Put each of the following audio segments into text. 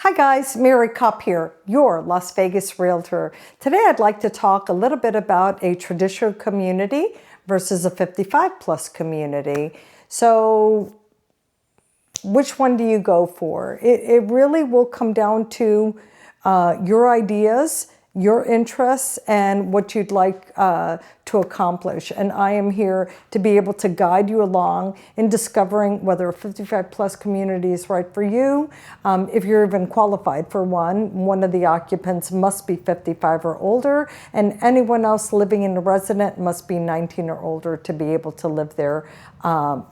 Hi guys, Mary Kopp here, your Las Vegas realtor. Today I'd like to talk a little bit about a traditional community versus a 55 plus community. So which one do you go for? It really will come down to your ideas, your interests, and what you'd like to accomplish. And I am here to be able to guide you along in discovering whether a 55 plus community is right for you. If you're even qualified for one of the occupants must be 55 or older, and anyone else living in a resident must be 19 or older to be able to live there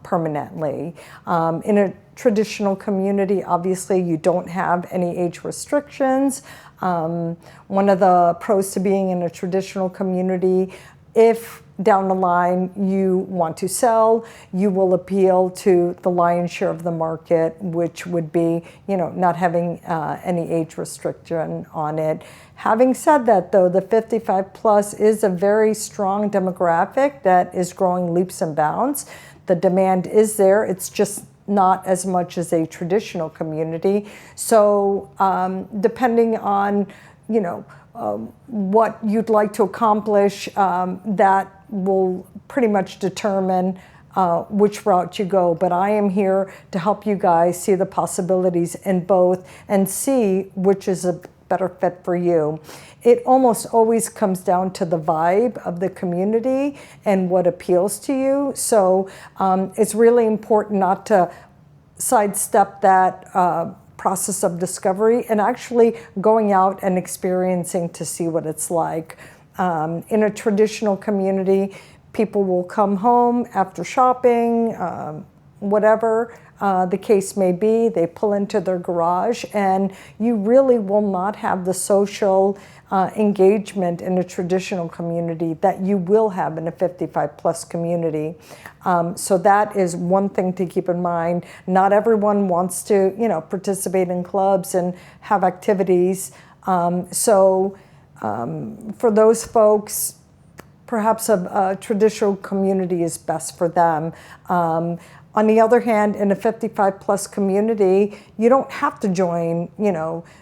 permanently. In a traditional community, obviously you don't have any age restrictions. One of the pros to being in a traditional community, if down the line you want to sell, you will appeal to the lion's share of the market, which would be, not having any age restriction on it. Having said that, though, the 55 plus is a very strong demographic that is growing leaps and bounds. The demand is there. It's just not as much as a traditional community. So depending on, what you'd like to accomplish, that will pretty much determine which route you go. But I am here to help you guys see the possibilities in both and see which is a better fit for you. It almost always comes down to the vibe of the community and what appeals to you. So it's really important not to sidestep that process of discovery and actually going out and experiencing to see what it's like. In a traditional community, people will come home after shopping, whatever the case may be, they pull into their garage, and you really will not have the social engagement in a traditional community that you will have in a 55 plus community. So that is one thing to keep in mind. Not everyone wants to, participate in clubs and have activities. For those folks, perhaps a traditional community is best for them. On the other hand, in a 55 plus community, you don't have to join,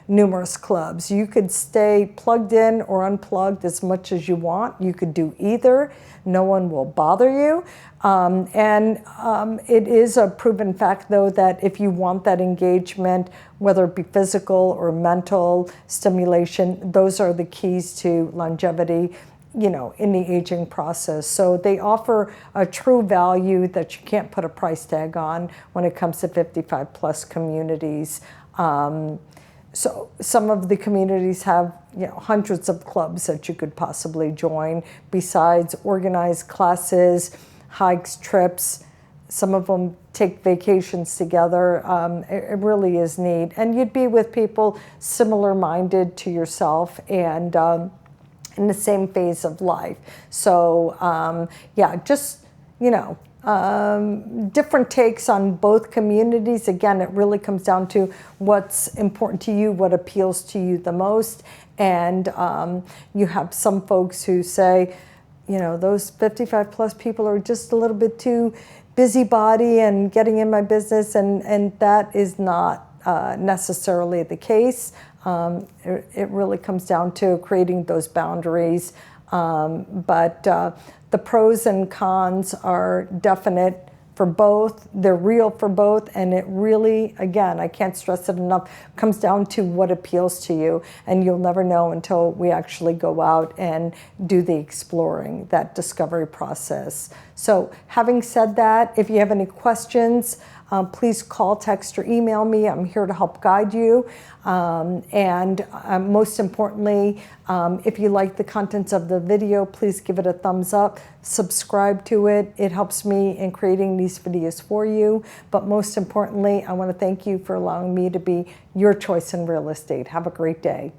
numerous clubs. You could stay plugged in or unplugged as much as you want. You could do either. No one will bother you. It is a proven fact, though, that if you want that engagement, whether it be physical or mental stimulation, those are the keys to longevity, in the aging process. So they offer a true value that you can't put a price tag on when it comes to 55 plus communities. So some of the communities have, hundreds of clubs that you could possibly join, besides organized classes, hikes, trips. Some of them take vacations together. It really is neat. And you'd be with people similar minded to yourself and in the same phase of life. So different takes on both communities. Again, it really comes down to what's important to you, what appeals to you the most. And you have some folks who say, those 55 plus people are just a little bit too busybody and getting in my business, and that is not necessarily the case. It really comes down to creating those boundaries. But the pros and cons are definite for both. They're real for both. And it really, again, I can't stress it enough, comes down to what appeals to you. And you'll never know until we actually go out and do the exploring, that discovery process. So having said that, if you have any questions, please call, text, or email me. I'm here to help guide you. Most importantly, if you like the contents of the video, please give it a thumbs up, subscribe to it. It helps me in creating these videos for you. But most importantly, I want to thank you for allowing me to be your choice in real estate. Have a great day.